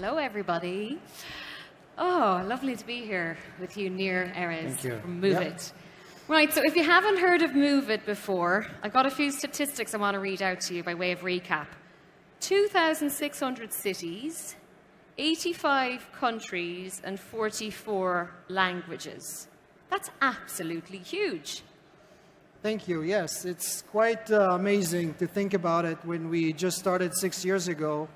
Hello, everybody. Oh, lovely to be here with you, Nir Erez from Moovit. Yep. Right, so if you haven't heard of Moovit before, I've got a few statistics I want to read out to you by way of recap. 2,600 cities, 85 countries, and 44 languages. That's absolutely huge. Thank you. Yes, it's quite amazing to think about it when we just started 6 years ago.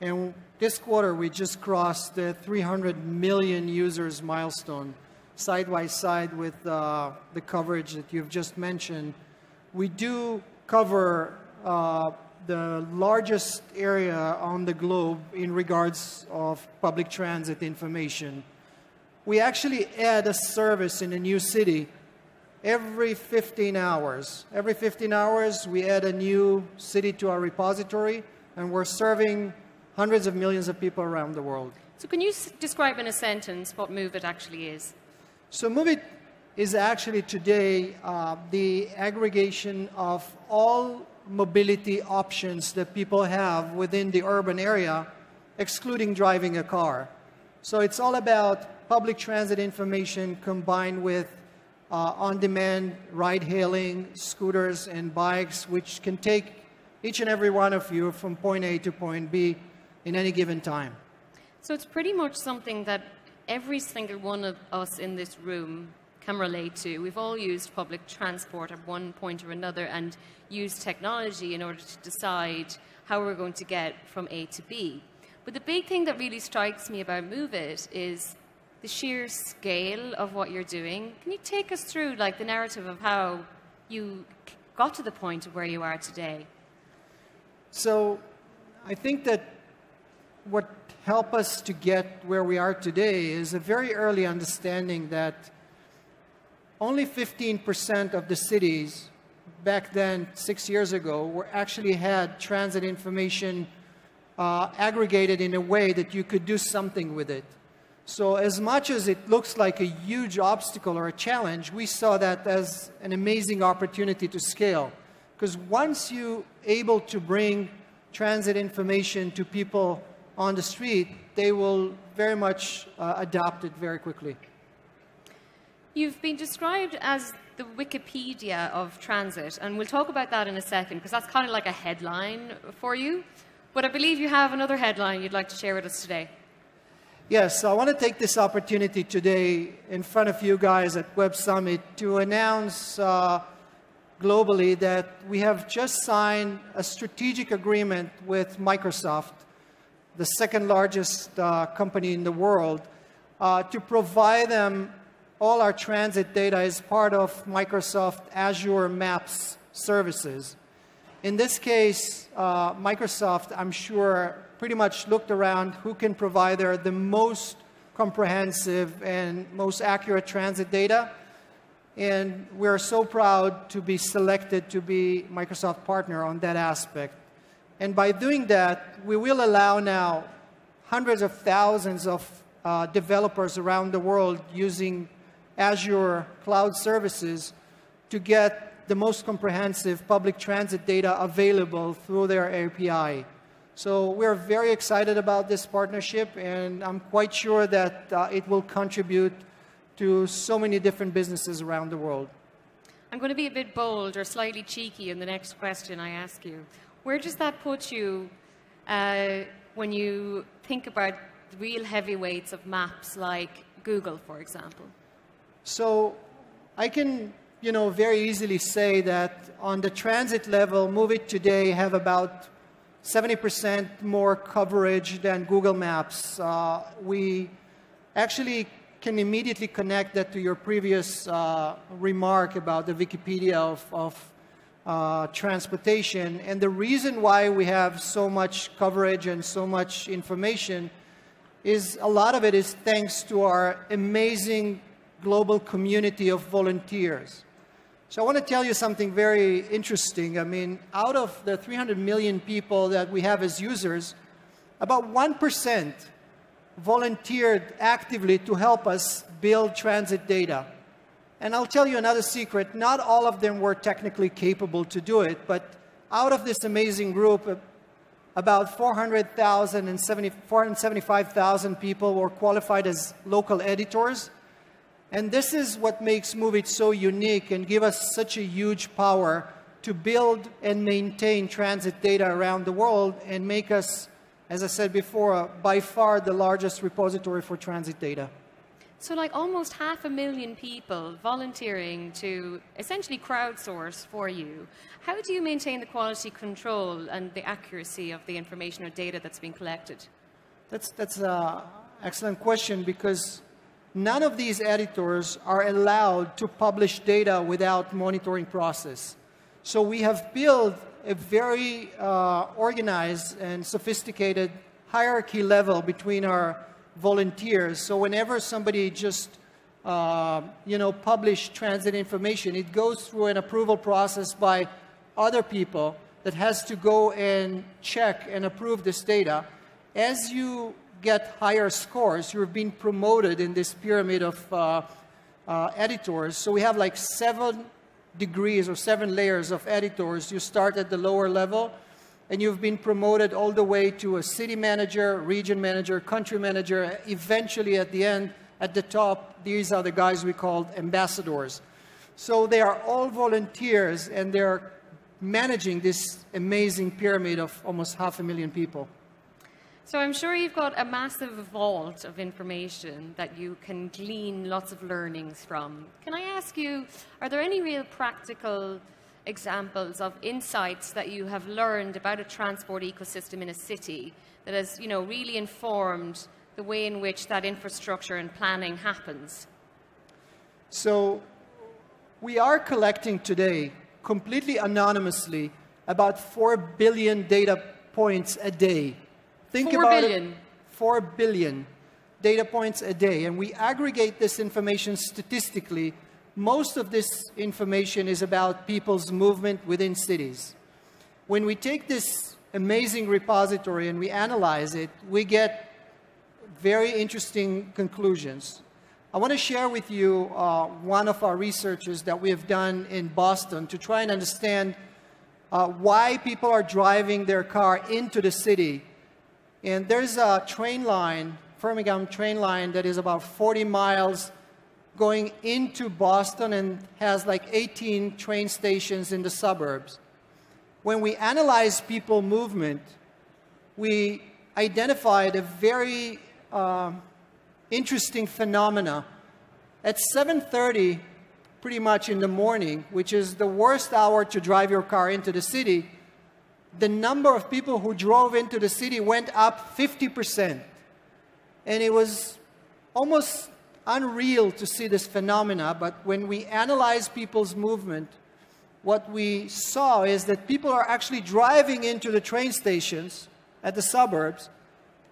And this quarter, we just crossed the 300 million users milestone, side by side with the coverage that you've just mentioned. We do cover the largest area on the globe in regards of public transit information. We actually add a service in a new city every 15 hours. Every 15 hours, we add a new city to our repository, and we're serving hundreds of millions of people around the world. So can you describe in a sentence what Moovit actually is? So Moovit is actually today the aggregation of all mobility options that people have within the urban area, excluding driving a car. So it's all about public transit information combined with on-demand ride-hailing, scooters and bikes, which can take each and every one of you from point A to point B in any given time. So it's pretty much something that every single one of us in this room can relate to. We've all used public transport at one point or another and used technology in order to decide how we're going to get from A to B. But the big thing that really strikes me about Moovit is the sheer scale of what you're doing. Can you take us through like the narrative of how you got to the point of where you are today? So I think that what helped us to get where we are today is a very early understanding that only 15% of the cities back then, 6 years ago, were actually had transit information aggregated in a way that you could do something with it. So as much as it looks like a huge obstacle or a challenge, we saw that as an amazing opportunity to scale. Because once you're able to bring transit information to people on the street, they will very much adopt it very quickly. You've been described as the Wikipedia of transit, and we'll talk about that in a second, because that's kind of like a headline for you. But I believe you have another headline you'd like to share with us today. Yes, I want to take this opportunity today in front of you guys at Web Summit to announce globally that we have just signed a strategic agreement with Microsoft, the second largest company in the world, to provide them all our transit data as part of Microsoft Azure Maps services. In this case, Microsoft, I'm sure, pretty much looked around who can provide the most comprehensive and most accurate transit data. And we're so proud to be selected to be Microsoft partner on that aspect. And by doing that, we will allow now hundreds of thousands of developers around the world using Azure cloud services to get the most comprehensive public transit data available through their API. So we're very excited about this partnership, and I'm quite sure that it will contribute to so many different businesses around the world. I'm going to be a bit bold or slightly cheeky in the next question I ask you. Where does that put you when you think about the real heavyweights of maps like Google, for example? So I can, very easily say that on the transit level, Moovit today have about 70% more coverage than Google Maps. We actually can immediately connect that to your previous remark about the Wikipedia of transportation. And the reason why we have so much coverage and so much information is a lot of it is thanks to our amazing global community of volunteers. So I want to tell you something very interesting. I mean, out of the 300 million people that we have as users, about 1% volunteered actively to help us build transit data. And I'll tell you another secret. Not all of them were technically capable to do it, but out of this amazing group, about 475,000 people were qualified as local editors. And this is what makes Moovit so unique and give us such a huge power to build and maintain transit data around the world and make us, as I said before, by far the largest repository for transit data. So like almost 500,000 people volunteering to essentially crowdsource for you. How do you maintain the quality control and the accuracy of the information or data that's being collected? That's an excellent question, because none of these editors are allowed to publish data without monitoring process. So we have built a very organized and sophisticated hierarchy level between our volunteers. So whenever somebody just publish transit information, it goes through an approval process by other people that has to go and check and approve this data. As you get higher scores, you're being promoted in this pyramid of editors. So we have like 7 degrees or 7 layers of editors. You start at the lower level, and you've been promoted all the way to a city manager, region manager, country manager. Eventually, at the end, at the top, these are the guys we call ambassadors. So they are all volunteers, and they're managing this amazing pyramid of almost 500,000 people. So I'm sure you've got a massive vault of information that you can glean lots of learnings from. Can I ask you, are there any real practical examples of insights that you have learned about a transport ecosystem in a city that has, really informed the way in which that infrastructure and planning happens? So we are collecting today, completely anonymously, about 4 billion data points a day. Think 4 about billion? It, 4 billion data points a day. And we aggregate this information statistically. Most of this information is about people's movement within cities. When we take this amazing repository and we analyze it, we get very interesting conclusions. I want to share with you one of our researchers that we have done in Boston to try and understand why people are driving their car into the city. And there's a train line, Birmingham train line, that is about 40 miles going into Boston and has like 18 train stations in the suburbs. When we analyze people movement, we identified a very interesting phenomena. At 7:30, pretty much in the morning, which is the worst hour to drive your car into the city, the number of people who drove into the city went up 50%. And it was almost unreal to see this phenomena, but when we analyze people's movement, what we saw is that people are actually driving into the train stations at the suburbs,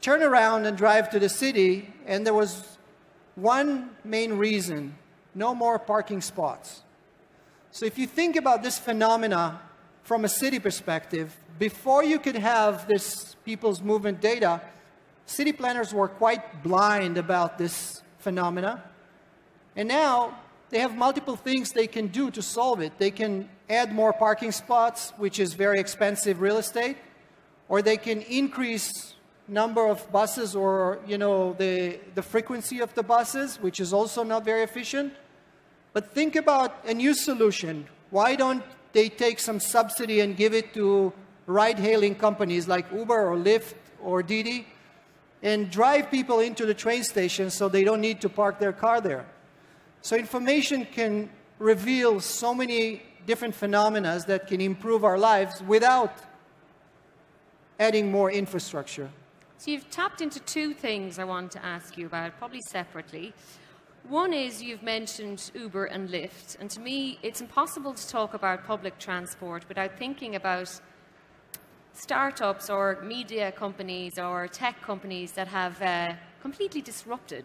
turn around and drive to the city, and there was one main reason: no more parking spots. So if you think about this phenomena from a city perspective, before you could have this people's movement data, city planners were quite blind about this phenomena. And now they have multiple things they can do to solve it. They can add more parking spots, which is very expensive real estate, or they can increase number of buses, or the frequency of the buses, which is also not very efficient. But think about a new solution. Why don't they take some subsidy and give it to ride-hailing companies like Uber or Lyft or Didi, and drive people into the train station so they don't need to park their car there? So information can reveal so many different phenomena that can improve our lives without adding more infrastructure. So you've tapped into 2 things I want to ask you about, probably separately. One is you've mentioned Uber and Lyft, and to me it's impossible to talk about public transport without thinking about startups or media companies or tech companies that have completely disrupted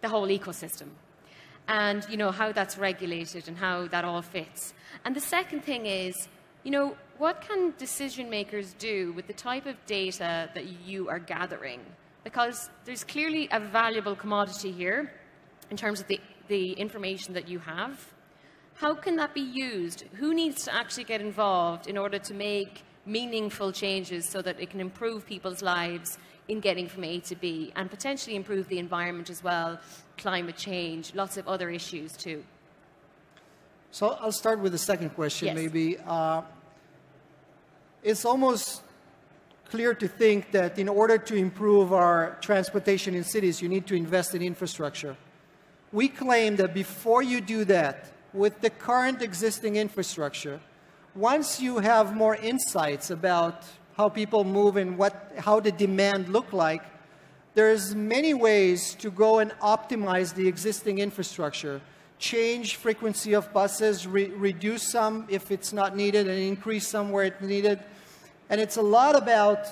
the whole ecosystem, and how that's regulated and how that all fits. And the second thing is, what can decision makers do with the type of data that you are gathering? Because there's clearly a valuable commodity here in terms of the information that you have. How can that be used? Who needs to actually get involved in order to make meaningful changes so that it can improve people's lives in getting from A to B, and potentially improve the environment as well, climate change, lots of other issues too. So I'll start with the second question, yes. maybe. It's almost clear to think that in order to improve our transportation in cities, you need to invest in infrastructure. We claim that before you do that, with the current existing infrastructure, once you have more insights about how people move and how the demand look like, there's many ways to go and optimize the existing infrastructure. Change frequency of buses, reduce some if it's not needed, and increase some where it's needed. And it's a lot about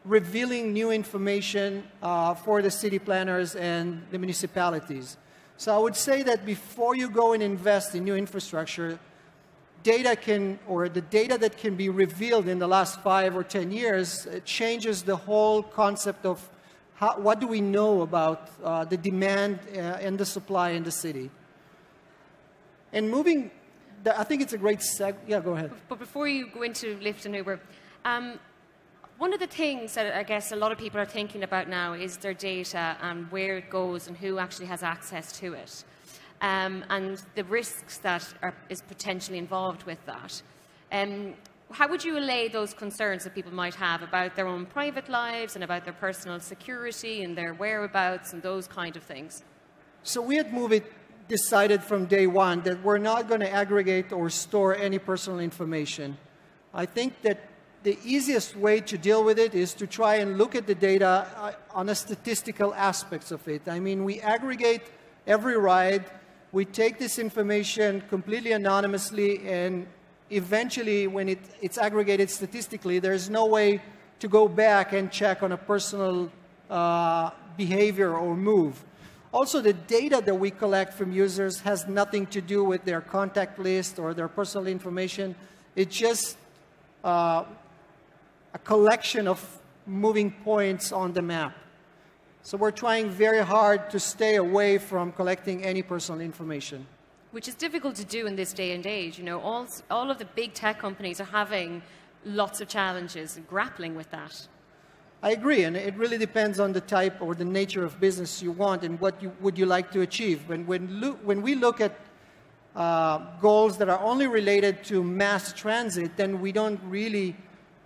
revealing new information for the city planners and the municipalities. So I would say that before you go and invest in new infrastructure, the data that can be revealed in the last 5 or 10 years changes the whole concept of what do we know about the demand and the supply in the city. And moving, I think it's a great yeah, go ahead. But before you go into Lyft and Uber, one of the things that I guess a lot of people are thinking about now is their data and where it goes and who actually has access to it, and the risks that is potentially involved with that. How would you allay those concerns that people might have about their own private lives and about their personal security and their whereabouts and those kind of things? So we at Moovit decided from day one that we're not going to aggregate or store any personal information. I think that the easiest way to deal with it is to try and look at the data on the statistical aspects of it. I mean, we aggregate every ride, we take this information completely anonymously, and eventually when it's aggregated statistically, there's no way to go back and check on a personal behavior or move. Also, the data that we collect from users has nothing to do with their contact list or their personal information. It's just a collection of moving points on the map. So we're trying very hard to stay away from collecting any personal information. Which is difficult to do in this day and age. You know, all of the big tech companies are having lots of challenges and grappling with that. I agree, and it really depends on the type or the nature of business you want and what would you like to achieve. When we look at goals that are only related to mass transit, then we don't really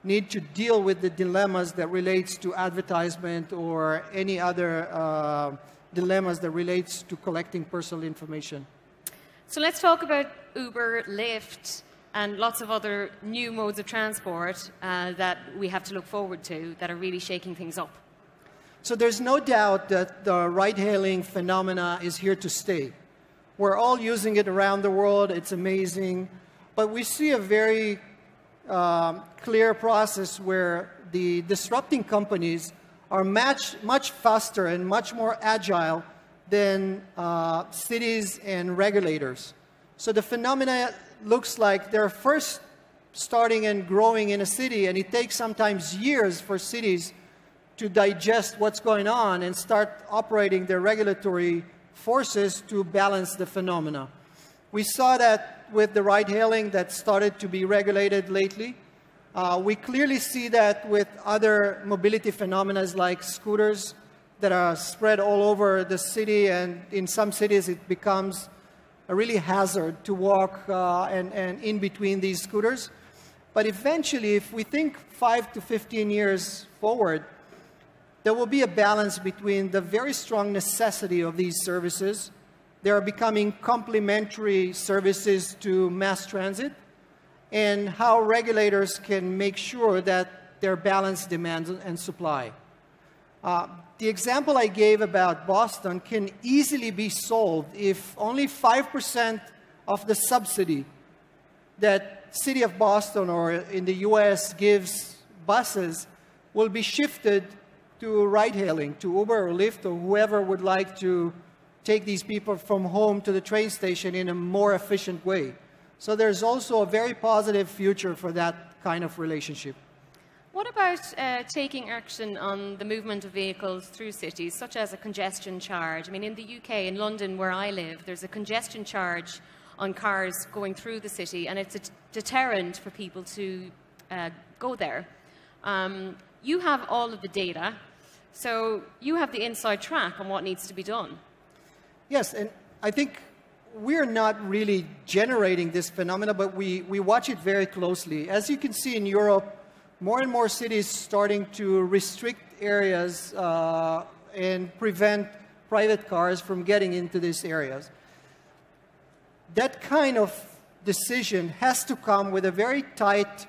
need to deal with the dilemmas that relates to advertisement or any other dilemmas that relates to collecting personal information. So let's talk about Uber, Lyft, and lots of other new modes of transport that we have to look forward to that are really shaking things up. So there's no doubt that the ride-hailing phenomena is here to stay. We're all using it around the world. It's amazing. But we see a very clear process where the disrupting companies are much faster and much more agile than cities and regulators. So the phenomena looks like they're first starting and growing in a city, and it takes sometimes years for cities to digest what's going on and start operating their regulatory forces to balance the phenomena. We saw that with the ride-hailing that started to be regulated lately. We clearly see that with other mobility phenomena like scooters that are spread all over the city, and in some cities it becomes a really hazard to walk and in between these scooters. But eventually, if we think 5 to 15 years forward, there will be a balance between the very strong necessity of these services. They are becoming complementary services to mass transit, and how regulators can make sure that they're balanced demand and supply. The example I gave about Boston can easily be solved if only 5% of the subsidy that City of Boston or in the US gives buses will be shifted to ride-hailing, to Uber or Lyft or whoever would like to take these people from home to the train station in a more efficient way. So there's also a very positive future for that kind of relationship. What about taking action on the movement of vehicles through cities, such as a congestion charge? I mean, in the UK, in London, where I live, there's a congestion charge on cars going through the city, and it's a deterrent for people to go there. You have all of the data, so you have the inside track on what needs to be done. Yes, and I think we're not really generating this phenomena, but we watch it very closely. As you can see in Europe, more and more cities starting to restrict areas and prevent private cars from getting into these areas. That kind of decision has to come with a very tight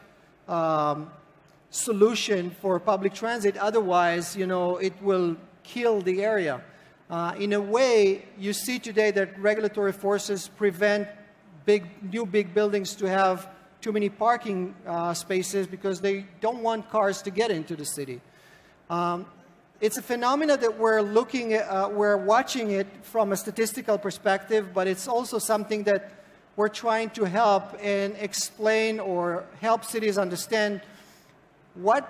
solution for public transit. Otherwise, you know, it will kill the area. In a way, you see today that regulatory forces prevent new big buildings to have too many parking spaces because they don't want cars to get into the city. It's a phenomenon that we're watching it from a statistical perspective, but it's also something that we're trying to help and explain or help cities understand what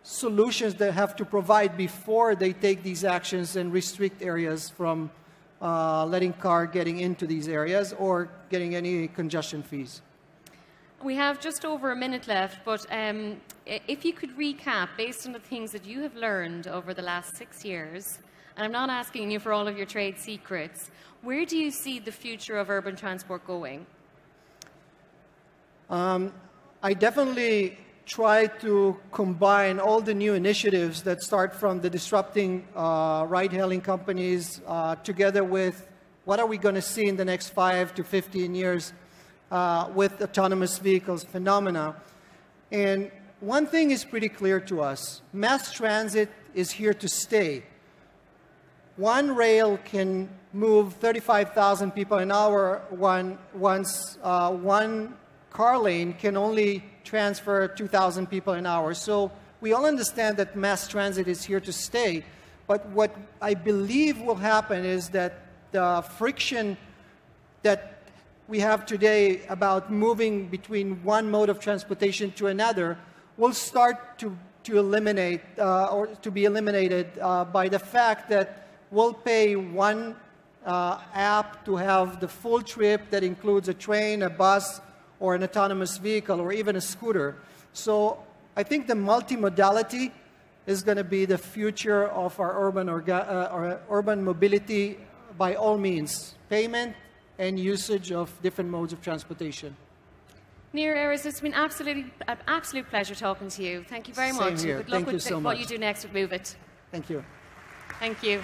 solutions they have to provide before they take these actions and restrict areas from letting cars getting into these areas or getting any congestion fees. We have just over a minute left, but if you could recap, based on the things that you have learned over the last 6 years, and I'm not asking you for all of your trade secrets, where do you see the future of urban transport going? I definitely try to combine all the new initiatives that start from the disrupting ride-hailing companies together with what are we going to see in the next 5 to 15 years with autonomous vehicles phenomena. And one thing is pretty clear to us. Mass transit is here to stay. One rail can move 35,000 people an hour once one car lane can only transfer 2,000 people an hour. So we all understand that mass transit is here to stay. But what I believe will happen is that the friction that we have today about moving between one mode of transportation to another will start to eliminate or to be eliminated by the fact that we'll pay one app to have the full trip that includes a train, a bus, or an autonomous vehicle, or even a scooter. So I think the multimodality is going to be the future of our urban mobility by all means, payment and usage of different modes of transportation. Nir Erez, it's been an absolute pleasure talking to you. Thank you very much. Same here. Good luck Thank you with so what much. you do next with Moovit. Thank you. Thank you.